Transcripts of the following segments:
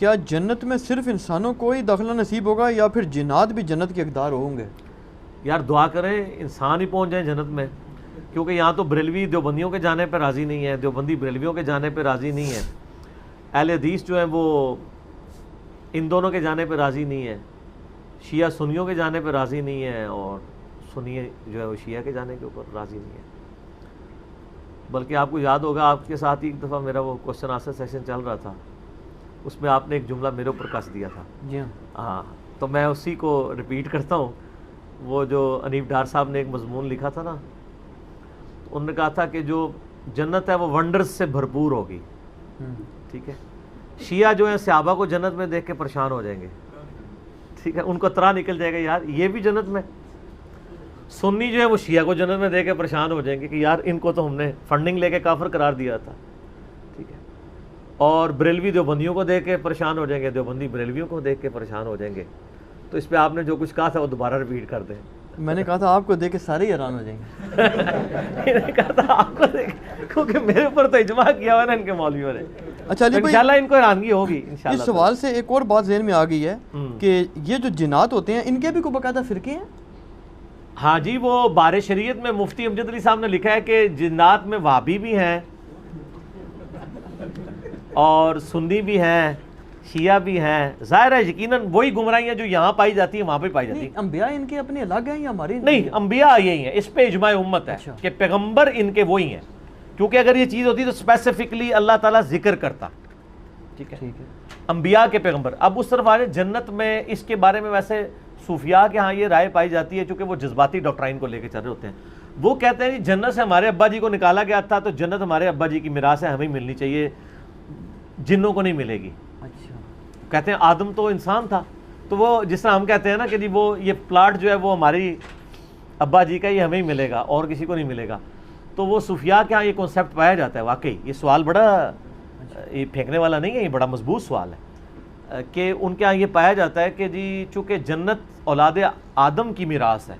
کیا جنت میں صرف انسانوں کو ہی داخلہ نصیب ہوگا یا پھر جنات بھی جنت کے حقدار ہوں گے؟ یار دعا کریں انسان ہی پہنچ جائیں جنت میں، کیونکہ یہاں تو بریلوی دیوبندیوں کے جانے پہ راضی نہیں ہے، دیوبندی بریلویوں کے جانے پہ راضی نہیں ہے، اہل حدیث جو ہیں وہ ان دونوں کے جانے پہ راضی نہیں ہے، شیعہ سنیوں کے جانے پہ راضی نہیں ہے، اور سنی جو ہے وہ شیعہ کے جانے کے اوپر راضی نہیں ہے۔ بلکہ آپ کو یاد ہوگا آپ کے ساتھ ہی ایک دفعہ میرا وہ کوسچن آنسر سیشن چل رہا تھا، اس میں آپ نے ایک جملہ میرے اوپر کس دیا تھا۔ جی ہاں، تو میں اسی کو ریپیٹ کرتا ہوں۔ وہ جو انیف ڈار صاحب نے ایک مضمون لکھا تھا نا، انہوں نے کہا تھا کہ جو جنت ہے وہ ونڈرز سے بھرپور ہوگی، ٹھیک ہے۔ شیعہ جو ہیں صحابہ کو جنت میں دیکھ کے پریشان ہو جائیں گے، ٹھیک ہے، ان کو اطراء نکل جائے گا یار یہ بھی جنت میں۔ سنی جو ہے وہ شیعہ کو جنت میں دیکھ کے پریشان ہو جائیں گے کہ یار ان کو تو ہم نے فنڈنگ لے کے کافر قرار دیا تھا، ٹھیک ہے۔ اور بریلوی دیوبندیوں کو دیکھ کے پریشان ہو جائیں گے، دیوبندی بریلویوں کو دیکھ کے پریشان ہو جائیں گے۔ تو اس پہ آپ نے جو کچھ کہا تھا وہ دوبارہ ریپیٹ کر دیں۔ میں نے کہا تھا آپ کو دیکھ کے سارے ہی حیران ہو جائیں گے۔ میں نے کہا تھا آپ کو دیکھ، کیونکہ میرے اوپر تو اجماع کیا ہوا نا ان کے مولویوں نے۔ اچھا علی بھائی، انشاءاللہ ان کو حیرانگی ہوگی انشاءاللہ۔ اس سوال سے ایک اور بات ذہن میں آ گئی ہے کہ یہ جو جنات ہوتے ہیں ان کے بھی کوئی باقاعدہ فرقے ہیں؟ ہاں جی، وہ بار شریعت میں مفتی امجد علی صاحب نے لکھا ہے کہ جنات میں وہابی بھی ہیں اور سنی بھی ہیں، شیعہ بھی ہیں۔ ظاہر ہے یقیناً وہی گمراہیاں جو یہاں پائی جاتی ہیں وہاں پہ پائی جاتی ہیں۔ انبیاء ان کے اپنے الگ ہیں یا ہمارے؟ نہیں، انبیاء یہی ہیں، اس پہ اجماع امت ہے کہ پیغمبر ان کے وہی ہیں، کیونکہ اگر یہ چیز ہوتی تو اسپیسیفکلی اللہ تعالیٰ ذکر کرتا، ٹھیک ہے، انبیاء کے پیغمبر۔ اب اس طرف آج جنت میں اس کے بارے میں ویسے صوفیاء کے ہاں یہ رائے پائی جاتی ہے، چونکہ وہ جذباتی ڈاکٹرائن کو لے کے چل رہے ہوتے ہیں۔ وہ کہتے ہیں جی جنت سے ہمارے ابا جی کو نکالا گیا تھا تو جنت ہمارے ابا جی کی میراث ہے، ہمیں ملنی چاہیے، جنوں کو نہیں ملے گی۔ اچھا، کہتے ہیں آدم تو انسان تھا، تو وہ جس طرح ہم کہتے ہیں نا کہ جی وہ یہ پلاٹ جو ہے وہ ہماری ابا جی کا، یہ ہمیں ہی ملے گا اور کسی کو نہیں ملے گا۔ تو وہ صوفیاء کے ہاں یہ کنسیپٹ پایا جاتا ہے۔ واقعی یہ سوال بڑا یہ پھینکنے والا نہیں ہے، یہ بڑا مضبوط سوال ہے کہ ان کے ہاں یہ پایا جاتا ہے کہ جی چونکہ جنت اولاد آدم کی میراث ہے،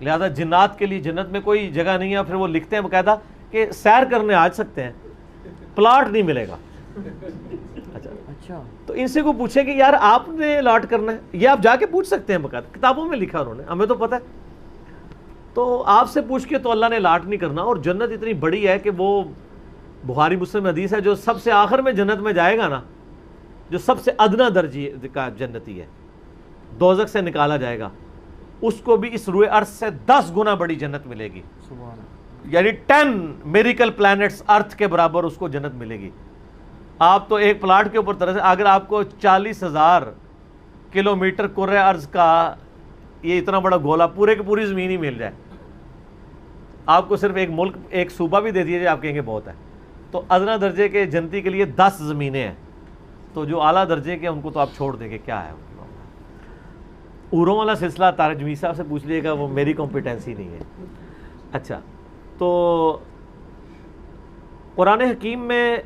لہذا جنات کے لیے جنت میں کوئی جگہ نہیں ہے۔ پھر وہ لکھتے ہیں باقاعدہ کہ سیر کرنے آ سکتے ہیں، پلاٹ نہیں ملے گا۔ اچھا، تو ان سے کوئی پوچھے کہ یار آپ نے الاٹ کرنا ہے، یہ آپ جا کے پوچھ سکتے ہیں، باقاعدہ کتابوں میں لکھا انہوں نے، ہمیں تو پتہ ہے۔ تو آپ سے پوچھ کے تو اللہ نے الاٹ نہیں کرنا۔ اور جنت اتنی بڑی ہے کہ وہ بخاری مسلم حدیث ہے، جو سب سے آخر میں جنت میں جائے گا نا، جو سب سے ادنا درجے کا جنتی ہے، دوزخ سے نکالا جائے گا، اس کو بھی اس روئے ارض سے 10 گنا بڑی جنت ملے گی، سبحان اللہ، یعنی 10 میریکل پلانٹس ارتھ کے برابر اس کو جنت ملے گی۔ آپ تو ایک پلاٹ کے اوپر طرح سے اگر آپ کو 40,000 کلومیٹر کرۂ ارض کا یہ اتنا بڑا گولا پورے کی پوری زمین ہی مل جائے، آپ کو صرف ایک ملک ایک صوبہ بھی دے دیے جائے، آپ کہیں گے بہت ہے۔ تو ادنا درجے کے جنتی کے لیے 10 زمینیں ہیں، تو جو اعلیٰ درجے کے ان کو تو آپ چھوڑ دیں گے، کیا ہے اوروں والا سلسلہ طارق جمیل صاحب سے پوچھ لیے گا، وہ میری کمپیٹنسی نہیں ہے۔ اچھا، تو قرآن حکیم میں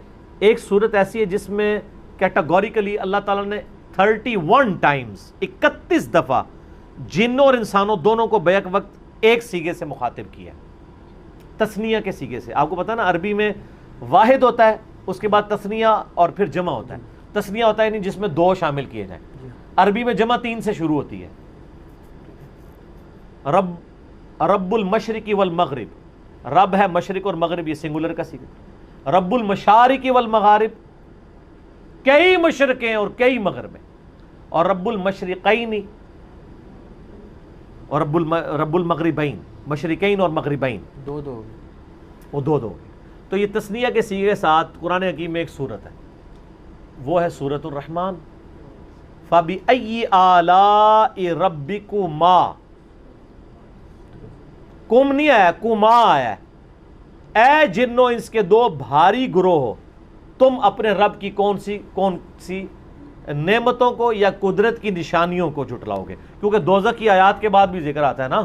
ایک صورت ایسی ہے جس میں کیٹاگوریکلی اللہ تعالیٰ نے 31 ٹائمز 31 دفعہ جنوں اور انسانوں دونوں کو بیک وقت ایک سیغے سے مخاطب کیا، تثنیہ کے سیغے سے۔ آپ کو پتہ ہے نا عربی میں واحد ہوتا ہے، اس کے بعد تثنیہ اور پھر جمع ہوتا ہے۔ تثنیہ ہوتا ہے یعنی جس میں 2 شامل کیے جائیں، عربی میں جمع 3 سے شروع ہوتی ہے۔ رب المشرق والمغرب، رب ہے مشرق اور مغرب، یہ سنگولر کا سیغہ۔ رب المشارق والمغارب، کئی مشرقیں اور کئی مغربیں، اور رب المشرقین اور رب المغربین، مشرقین اور مغربین، وہ دو تو یہ تثنیہ کے سیغے ساتھ قرآن حکیم میں ایک صورت ہے، وہ ہے سورۃ الرحمن۔ فَبِأَيِّ آلَاءِ رَبِّكُمَا، کم نہیں آیا، کما آیا ہے۔ اے جنوں انس کے 2 بھاری گروہ ہو، تم اپنے رب کی کون سی نعمتوں کو یا قدرت کی نشانیوں کو جھٹلاؤ گے؟ کیونکہ دوزخ کی آیات کے بعد بھی ذکر آتا ہے نا،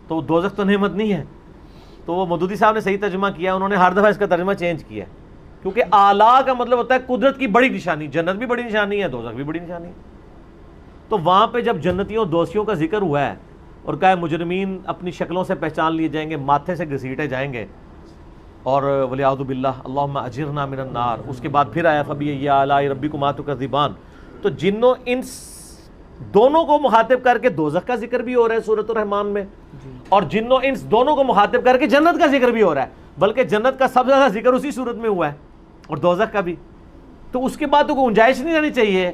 تو دوزخ تو نعمت نہیں ہے۔ تو وہ مودودی صاحب نے صحیح ترجمہ کیا، انہوں نے ہر دفعہ اس کا ترجمہ چینج کیا ہے، کیونکہ اعلیٰ کا مطلب ہوتا ہے قدرت کی بڑی نشانی، جنت بھی بڑی نشانی ہے، دوزخ بھی بڑی نشانی ہے۔ تو وہاں پہ جب جنتیوں دوستیوں کا ذکر ہوا ہے اور کہا مجرمین اپنی شکلوں سے پہچان لیے جائیں گے، ماتھے سے گھسیٹے جائیں گے، اور ولیعوذ باللہ اللہم اجرنا من النار، اس کے بعد پھر آیا فبی آلاء ربکما تکذبان۔ تو جن و انس دونوں کو مخاطب کر کے دوزخ کا ذکر بھی ہو رہا ہے سورۃ الرحمن میں، اور جن و انس دونوں کو مخاطب کر کے جنت کا ذکر بھی ہو رہا ہے، بلکہ جنت کا سب سے زیادہ ذکر اسی صورت میں ہوا ہے اور دوزخ کا بھی۔ تو اس کے بعد تو کوئی گنجائش نہیں رہنی چاہیے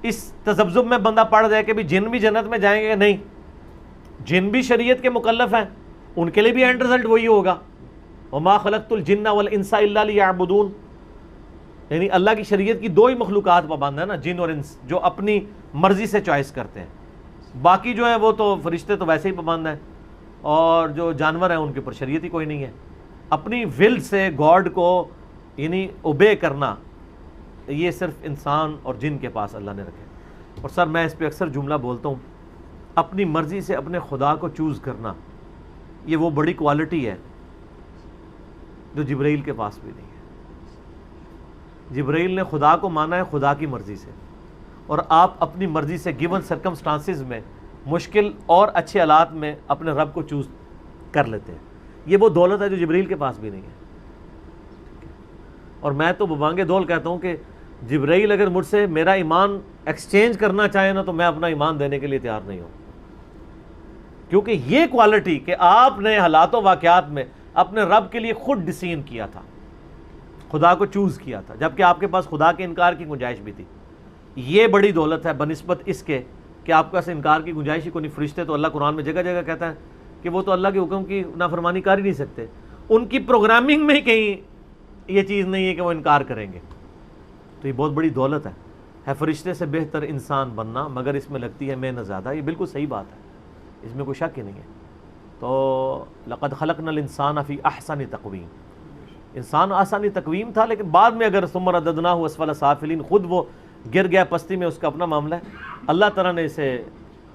اس تذبذب میں بندہ پڑھ جائے کہ بھی جن بھی جنت میں جائیں گے کہ نہیں، جن بھی شریعت کے مکلف ہیں، ان کے لیے بھی اینڈ رزلٹ وہی ہوگا، وما خلقت الجن والانس الا لیعبدون۔ یعنی اللہ کی شریعت کی دو ہی مخلوقات پابند ہیں نا، جن اور انس، جو اپنی مرضی سے چوائس کرتے ہیں، باقی جو ہیں وہ تو فرشتے تو ویسے ہی پابند ہیں، اور جو جانور ہیں ان کے اوپر شریعت ہی کوئی نہیں ہے۔ اپنی ول سے گاڈ کو یعنی اوبے کرنا، یہ صرف انسان اور جن کے پاس اللہ نے رکھے۔ اور سر میں اس پہ اکثر جملہ بولتا ہوں، اپنی مرضی سے اپنے خدا کو چوز کرنا، یہ وہ بڑی کوالٹی ہے جو جبرائیل کے پاس بھی نہیں ہے۔ جبرائیل نے خدا کو مانا ہے خدا کی مرضی سے، اور آپ اپنی مرضی سے گیون سرکمسٹانسز میں مشکل اور اچھے حالات میں اپنے رب کو چوز کر لیتے ہیں۔ یہ وہ دولت ہے جو جبرائیل کے پاس بھی نہیں ہے۔ اور میں تو ببانگے دول کہتا ہوں کہ جبرائیل اگر مجھ سے میرا ایمان ایکسچینج کرنا چاہے نا، تو میں اپنا ایمان دینے کے لیے تیار نہیں ہوں، کیونکہ یہ کوالٹی کہ آپ نے حالات و واقعات میں اپنے رب کے لیے خود ڈسین کیا تھا، خدا کو چوز کیا تھا، جبکہ آپ کے پاس خدا کے انکار کی گنجائش بھی تھی، یہ بڑی دولت ہے بنسبت اس کے کہ آپ کے پاس انکار کی گنجائش ہی کوئی نہیں۔ فرشتے تو اللہ قرآن میں جگہ جگہ کہتا ہے کہ وہ تو اللہ کے حکم کی نافرمانی کر ہی نہیں سکتے، ان کی پروگرامنگ میں ہی کہیں یہ چیز نہیں ہے کہ وہ انکار کریں گے۔ تو یہ بہت بڑی دولت ہے فرشتے سے بہتر انسان بننا، مگر اس میں لگتی ہے محنت زیادہ۔ یہ بالکل صحیح بات ہے، اس میں کوئی شک ہی نہیں ہے۔ تو لقد خلقنا الانسان فی احسن تقویم، انسان آسانی تقویم تھا، لیکن بعد میں اگر ثم رددناہ اسفل سافلین، خود وہ گر گیا پستی میں، اس کا اپنا معاملہ ہے۔ اللہ تعالیٰ نے اسے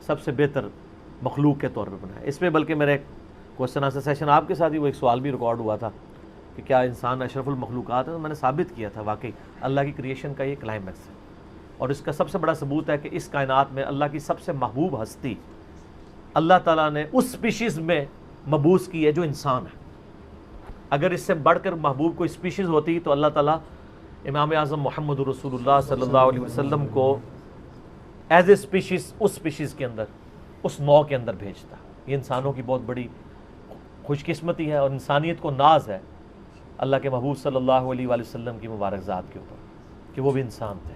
سب سے بہتر مخلوق کے طور پر بنایا۔ اس میں بلکہ میرے ایک کوشچن آنسر سیشن آپ کے ساتھ ہی وہ ایک سوال بھی ریکارڈ ہوا تھا کہ کیا انسان اشرف المخلوقات ہے، تو میں نے ثابت کیا تھا واقعی اللہ کی کریشن کا یہ کلائمیکس ہے، اور اس کا سب سے بڑا ثبوت ہے کہ اس کائنات میں اللہ کی سب سے محبوب ہستی اللہ تعالیٰ نے اس سپیشیز میں مبعوث کی ہے جو انسان ہے۔ اگر اس سے بڑھ کر محبوب کوئی سپیشیز ہوتی تو اللہ تعالیٰ امام اعظم محمد رسول اللہ صلی اللہ علیہ وسلم کو ایز اے سپیشیز اس سپیشیز کے اندر، اس نوع کے اندر بھیجتا۔ یہ انسانوں کی بہت بڑی خوش قسمتی ہے اور انسانیت کو ناز ہے اللہ کے محبوب صلی اللہ علیہ وسلم کی مبارک ذات کے اوپر کہ وہ بھی انسان تھے۔